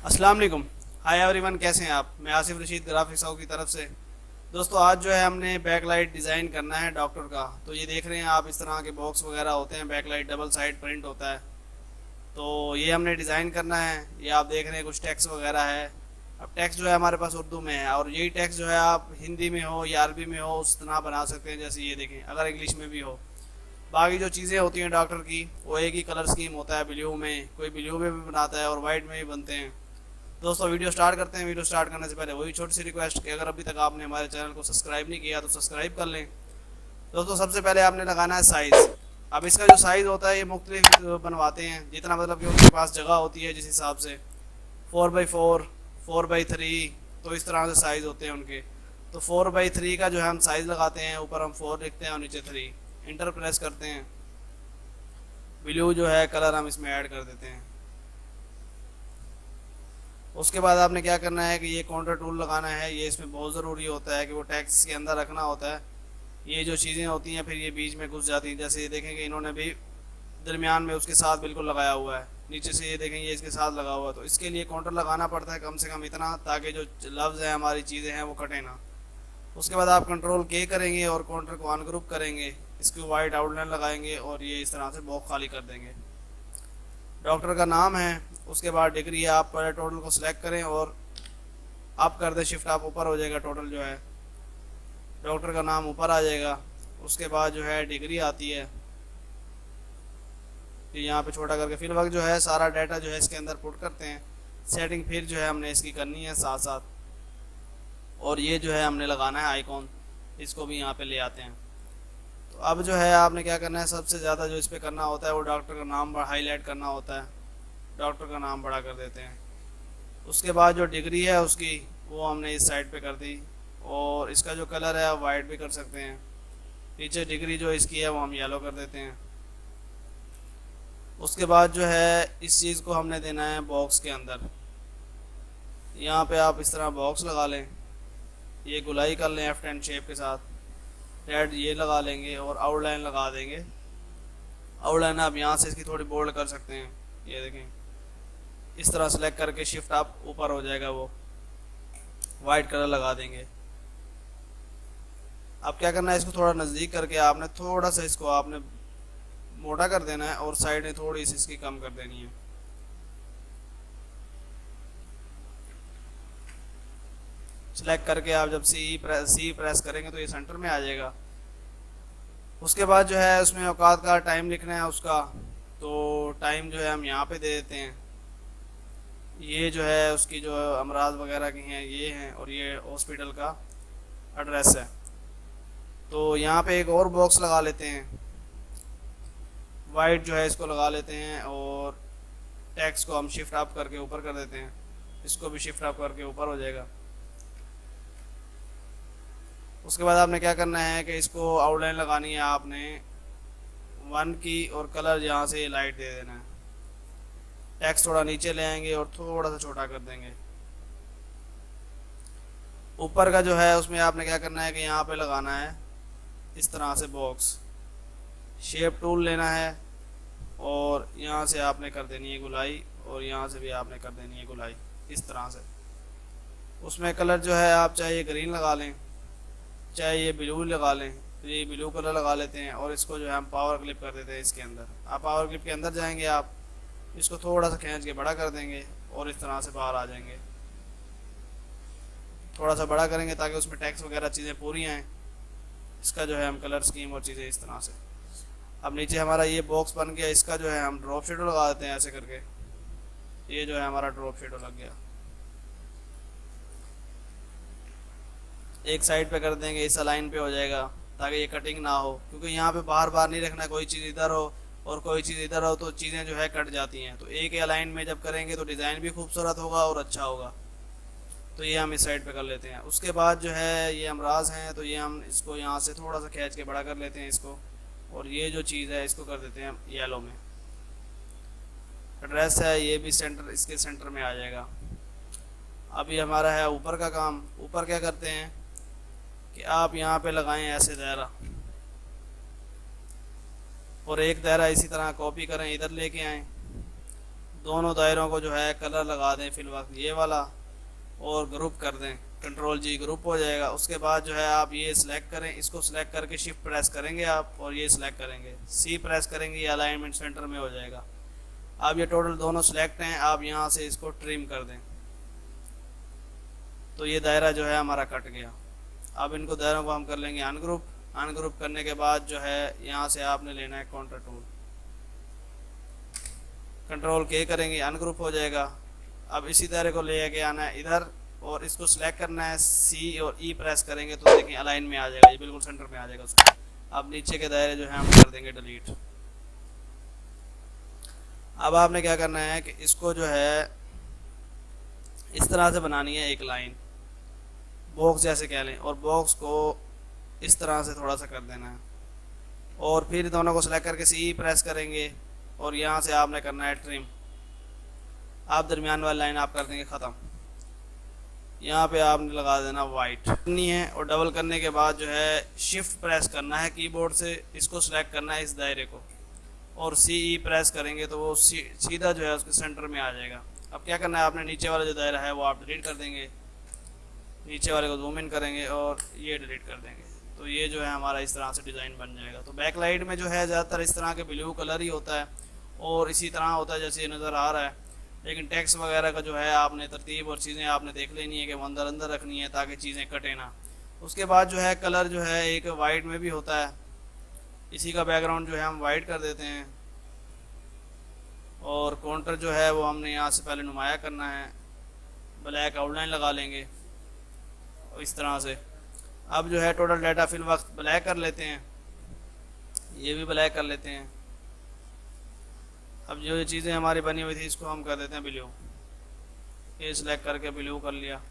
अस्सलाम वालेकुम। Hi everyone, कैसे हैं आप? मैं आसिफ रशीद ग्राफिक्स हाउस की तरफ से। दोस्तों, आज जो है हमने बैकलाइट डिज़ाइन करना है डॉक्टर का। तो ये देख रहे हैं आप, इस तरह के बॉक्स वगैरह होते हैं, बैकलाइट डबल साइड प्रिंट होता है। तो ये हमने डिज़ाइन करना है। ये आप देख रहे हैं कुछ टेक्स्ट वगैरह है। अब टेक्स्ट जो है हमारे पास उर्दू में है, और यही टेक्स्ट जो है आप हिंदी में हो या अरबी में हो उस तरह बना सकते हैं, जैसे ये देखें, अगर इंग्लिश में भी हो। बाकी जो चीज़ें होती हैं डॉक्टर की, वो एक ही कलर स्कीम होता है, ब्लू में, कोई ब्लू में भी बनाता है और वाइट में भी बनते हैं। दोस्तों, वीडियो स्टार्ट करते हैं। वीडियो स्टार्ट करने से पहले वही छोटी सी रिक्वेस्ट कि अगर अभी तक आपने हमारे चैनल को सब्सक्राइब नहीं किया तो सब्सक्राइब कर लें। दोस्तों, सबसे पहले आपने लगाना है साइज़। अब इसका जो साइज़ होता है ये मुख्तलिफ बनवाते हैं, जितना मतलब कि उनके पास जगह होती है जिस हिसाब से। 4x4, 4x3, तो इस तरह से साइज़ होते हैं उनके। तो 4x3 का जो है हम साइज़ लगाते हैं, ऊपर हम 4 लिखते हैं और नीचे 3, इंटर प्रेस करते हैं। ब्लू जो है कलर हम इसमें ऐड कर देते हैं। उसके बाद आपने क्या करना है कि ये काउंटर टूल लगाना है। ये इसमें बहुत ज़रूरी होता है कि वो टैक्स के अंदर रखना होता है। ये जो चीज़ें होती हैं फिर ये बीच में घुस जाती हैं, जैसे ये देखें कि इन्होंने भी दरमियान में उसके साथ बिल्कुल लगाया हुआ है। नीचे से ये देखें ये इसके साथ लगा हुआ है, तो इसके लिए काउंटर लगाना पड़ता है कम से कम इतना, ताकि जो लफ्ज़ हैं हमारी चीज़ें हैं वो कटे ना। उसके बाद आप कंट्रोल के करेंगे और काउंटर को अनग्रुप करेंगे, इसकी वाइट आउटलाइन लगाएंगे और ये इस तरह से बॉक्स खाली कर देंगे। डॉक्टर का नाम है, उसके बाद डिग्री है, आप पहले टोटल को सिलेक्ट करें और आप कर दें शिफ्ट, आप ऊपर हो जाएगा टोटल जो है, डॉक्टर का नाम ऊपर आ जाएगा। उसके बाद जो है डिग्री आती है, ये यहाँ पे छोटा करके फिल वक्त जो है सारा डाटा जो है इसके अंदर पुट करते हैं। सेटिंग फिर जो है हमने इसकी करनी है साथ साथ, और ये जो है हमने लगाना है आइकॉन, इसको भी यहाँ पे ले आते हैं। तो अब जो है आपने क्या करना है, सबसे ज़्यादा जो इस पर करना होता है वो डॉक्टर का नाम हाईलाइट करना होता है। डॉक्टर का नाम बड़ा कर देते हैं। उसके बाद जो डिग्री है उसकी, वो हमने इस साइड पे कर दी, और इसका जो कलर है आप वाइट भी कर सकते हैं। नीचे डिग्री जो इसकी है वो हम येलो कर देते हैं। उसके बाद जो है इस चीज़ को हमने देना है बॉक्स के अंदर। यहाँ पे आप इस तरह बॉक्स लगा लें, ये गुलाई कर लें F10 शेप के साथ। रेड ये लगा लेंगे और आउटलाइन लगा देंगे। आउटलाइन आप यहाँ से इसकी थोड़ी बोल्ड कर सकते हैं, ये देखें, इस तरह सेलेक्ट करके शिफ्ट आप ऊपर हो जाएगा, वो वाइट कलर लगा देंगे। अब क्या करना है, इसको थोड़ा नज़दीक करके आपने थोड़ा सा इसको आपने मोटा कर देना है और साइड में थोड़ी सी इसकी कम कर देनी है। सेलेक्ट करके आप जब सी प्रेस करेंगे तो ये सेंटर में आ जाएगा। उसके बाद जो है उसमें औकात का टाइम लिखना है उसका, तो टाइम जो है हम यहाँ पे दे देते हैं। ये जो है उसकी जो अमराज वगैरह की हैं ये हैं, और ये हॉस्पिटल का एड्रेस है। तो यहाँ पे एक और बॉक्स लगा लेते हैं, वाइट जो है इसको लगा लेते हैं, और टैक्स को हम शिफ्ट अप करके ऊपर कर देते हैं। इसको भी शिफ्ट अप करके ऊपर हो जाएगा। उसके बाद आपने क्या करना है कि इसको आउटलाइन लगानी है आपने 1 की, और कलर यहाँ से लाइट दे देना है। टैक्स थोड़ा नीचे ले आएंगे और थोड़ा सा छोटा कर देंगे। ऊपर का जो है उसमें आपने क्या करना है कि यहाँ पे लगाना है इस तरह से बॉक्स, शेप टूल लेना है, और यहाँ से आपने कर देनी है गुलाई, और यहाँ से भी आपने कर देनी है गुलाई, इस तरह से। उसमें कलर जो है आप चाहे ये ग्रीन लगा लें, चाहे ये ब्लू लगा लें, तो ये ब्लू कलर लगा लेते हैं, और इसको जो है हम पावर क्लिप कर देते हैं इसके अंदर। आप पावर क्लिप के अंदर जाएंगे, आप इसको थोड़ा सा खींच के बड़ा कर देंगे और इस तरह से बाहर आ जाएंगे। थोड़ा सा बड़ा करेंगे ताकि उसमें टैक्स वगैरह चीज़ें पूरी आएँ। इसका जो है हम कलर स्कीम और चीज़ें इस तरह से। अब नीचे हमारा ये बॉक्स बन गया, इसका जो है हम ड्रॉप शेडो लगा देते हैं ऐसे करके। ये जो है हमारा ड्रॉप शेडो लग गया। एक साइड पे कर देंगे, इस लाइन पे हो जाएगा, ताकि ये कटिंग ना हो, क्योंकि यहाँ पे बार बार नहीं रखना, कोई चीज़ इधर हो और कोई चीज़ इधर हो तो चीज़ें जो है कट जाती हैं। तो एक ही लाइन में जब करेंगे तो डिज़ाइन भी खूबसूरत होगा और अच्छा होगा। तो ये हम इस साइड पे कर लेते हैं। उसके बाद जो है ये अमराज हैं, तो ये हम इसको यहाँ से थोड़ा सा खींच के बड़ा कर लेते हैं इसको, और ये जो चीज़ है इसको कर देते हैं येलो में। एड्रेस है ये भी सेंटर, इसके सेंटर में आ जाएगा। अभी हमारा है ऊपर का काम। ऊपर क्या करते हैं कि आप यहाँ पे लगाएं ऐसे दायरा, और एक दायरा इसी तरह कॉपी करें, इधर लेके आएँ, दोनों दायरों को जो है कलर लगा दें फिल वक्त ये वाला, और ग्रुप कर दें, कंट्रोल जी ग्रुप हो जाएगा। उसके बाद जो है आप ये सिलेक्ट करें, इसको सिलेक्ट करके शिफ्ट प्रेस करेंगे आप और ये सिलेक्ट करेंगे, सी प्रेस करेंगे, ये अलाइनमेंट सेंटर में हो जाएगा। अब ये टोटल दोनों सिलेक्ट हैं, आप यहाँ से इसको ट्रिम कर दें तो ये दायरा जो है हमारा कट गया। अब इनको दायरों को हम कर लेंगे अनग्रुप। अनग्रुप करने के बाद जो है यहाँ से आपने लेना है काउंटर टूल, कंट्रोल के करेंगे, अनग्रुप हो जाएगा। अब इसी दायरे को ले के आना है इधर और इसको सिलेक्ट करना है, सी और ई प्रेस करेंगे तो देखिए अलाइन में आ जाएगा, ये बिल्कुल सेंटर में आ जाएगा उसको। अब नीचे के दायरे जो है हम कर देंगे डिलीट। अब आपने क्या करना है कि इसको जो है इस तरह से बनानी है एक लाइन, बॉक्स जैसे कह लें, और बॉक्स को इस तरह से थोड़ा सा कर देना है और फिर दोनों को सिलेक्ट करके सी प्रेस करेंगे और यहाँ से आपने करना है ट्रिम। आप दरमियान वाली लाइन आप कर देंगे ख़त्म। यहाँ पे आपने लगा देना वाइट नहीं है, और डबल करने के बाद जो है शिफ्ट प्रेस करना है कीबोर्ड से, इसको सिलेक्ट करना है इस दायरे को और सी ई प्रेस करेंगे तो वो सीधा जो है उसके सेंटर में आ जाएगा। अब क्या करना है, आपने नीचे वाला जो दायरा है वो आप डिलीट कर देंगे, नीचे वाले को जूम इन करेंगे और ये डिलीट कर देंगे तो ये जो है हमारा इस तरह से डिज़ाइन बन जाएगा। तो बैक लाइट में जो है ज़्यादातर इस तरह के ब्लू कलर ही होता है और इसी तरह होता है जैसे ये नज़र आ रहा है, लेकिन टेक्स्ट वगैरह का जो है आपने तरतीब और चीज़ें आपने देख लेनी है कि वो अंदर अंदर रखनी है ताकि चीज़ें कटे ना। उसके बाद जो है कलर जो है एक वाइट में भी होता है, इसी का बैकग्राउंड जो है हम वाइट कर देते हैं और काउंटर जो है वो हमने यहाँ से पहले नुमाया करना है, ब्लैक आउटलाइन लगा लेंगे इस तरह से। अब जो है टोटल डाटा फिल वक्त ब्लैक कर लेते हैं, ये भी ब्लैक कर लेते हैं। अब जो ये चीज़ें हमारी बनी हुई थी इसको हम कर देते हैं ब्लू, ये सिलेक्ट करके ब्लू कर लिया।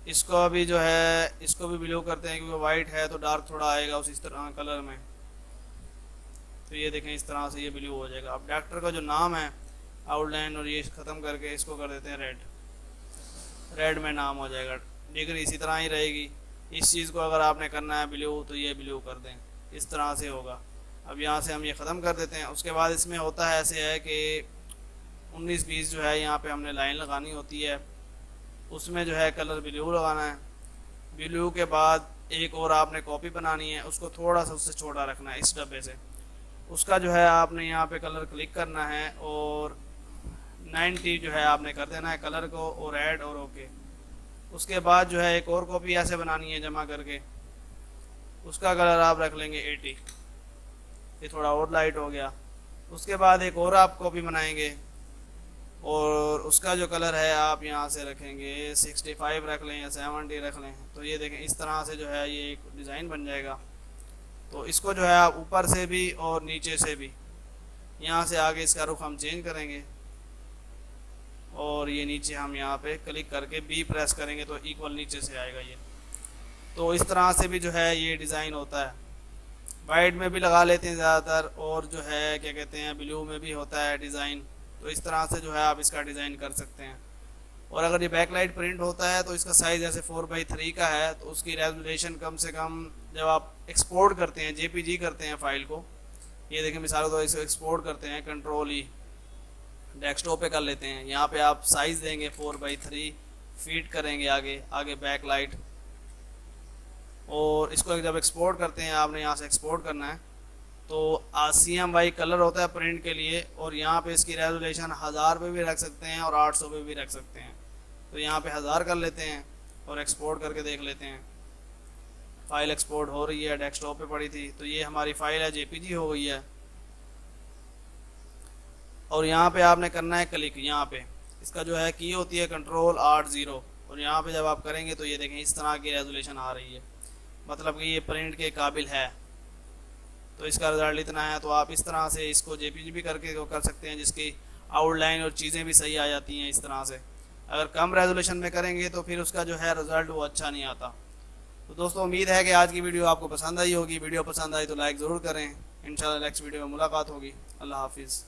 इसको अभी जो है इसको भी ब्लू करते हैं क्योंकि वाइट है तो डार्क थोड़ा आएगा उस इस तरह कलर में, तो ये देखें इस तरह से ये ब्लू हो जाएगा। अब डॉक्टर का जो नाम है आउटलाइन और ये ख़त्म करके इसको कर देते हैं रेड, रेड में नाम हो जाएगा, डिग्री इसी तरह ही रहेगी। इस चीज़ को अगर आपने करना है ब्लू तो ये ब्लू कर दें, इस तरह से होगा। अब यहाँ से हम ये ख़त्म कर देते हैं। उसके बाद इसमें होता है ऐसे है कि 19-20 जो है यहाँ पे हमने लाइन लगानी होती है, उसमें जो है कलर ब्लू लगाना है। ब्लू के बाद एक और आपने कॉपी बनानी है, उसको थोड़ा सा उससे छोटा रखना है इस डब्बे से, उसका जो है आपने यहाँ पे कलर क्लिक करना है और 90 जो है आपने कर देना है कलर को और ऐड और ओके। उसके बाद जो है एक और कॉपी ऐसे बनानी है जमा करके, उसका कलर आप रख लेंगे 80, ये थोड़ा और लाइट हो गया। उसके बाद एक और आप कॉपी बनाएंगे और उसका जो कलर है आप यहाँ से रखेंगे 65 रख लें या 70 रख लें, तो ये देखें इस तरह से जो है ये एक डिज़ाइन बन जाएगा। तो इसको जो है आप ऊपर से भी और नीचे से भी, यहाँ से आगे इसका रुख हम चेंज करेंगे और ये नीचे हम यहाँ पे क्लिक करके बी प्रेस करेंगे तो इक्वल नीचे से आएगा ये। तो इस तरह से भी जो है ये डिज़ाइन होता है। वाइट में भी लगा लेते हैं ज़्यादातर, और जो है क्या कहते हैं ब्लू में भी होता है डिज़ाइन। तो इस तरह से जो है आप इसका डिज़ाइन कर सकते हैं। और अगर ये बैकलाइट प्रिंट होता है तो इसका साइज़ जैसे 4x3 का है तो उसकी रेजोल्यूशन कम से कम जब आप एक्सपोर्ट करते हैं जेपीजी करते हैं फाइल को, ये देखें मिसाल तो इसे एक्सपोर्ट करते हैं कंट्रोल ई डेस्कटॉप पे कर लेते हैं, यहाँ पे आप साइज़ देंगे 4x3 फीट करेंगे आगे आगे बैकलाइट, और इसको जब एक्सपोर्ट करते हैं आपने यहाँ से एक्सपोर्ट करना है तो CMY कलर होता है प्रिंट के लिए, और यहाँ पे इसकी रेजोल्यूशन 1000 पे भी रख सकते हैं और 800 पे भी रख सकते हैं। तो यहाँ पे 1000 कर लेते हैं और एक्सपोर्ट करके देख लेते हैं, फाइल एक्सपोर्ट हो रही है, डेस्कटॉप पे पड़ी थी तो ये हमारी फाइल है जेपीजी हो गई है। और यहाँ पे आपने करना है क्लिक, यहाँ पे इसका जो है की होती है कंट्रोल 80, और यहाँ पे जब आप करेंगे तो ये देखें इस तरह की रेजोल्यूशन आ रही है, मतलब कि ये प्रिंट के काबिल है। तो इसका रिजल्ट इतना है। तो आप इस तरह से इसको जेपीजी भी करके कर सकते हैं जिसकी आउटलाइन और चीज़ें भी सही आ जाती हैं इस तरह से। अगर कम रेजोल्यूशन में करेंगे तो फिर उसका जो है रिज़ल्ट वो अच्छा नहीं आता। तो दोस्तों उम्मीद है कि आज की वीडियो आपको पसंद आई होगी। वीडियो पसंद आई तो लाइक ज़रूर करें। इंशाल्लाह नेक्स्ट वीडियो में मुलाकात होगी। अल्लाह हाफिज़।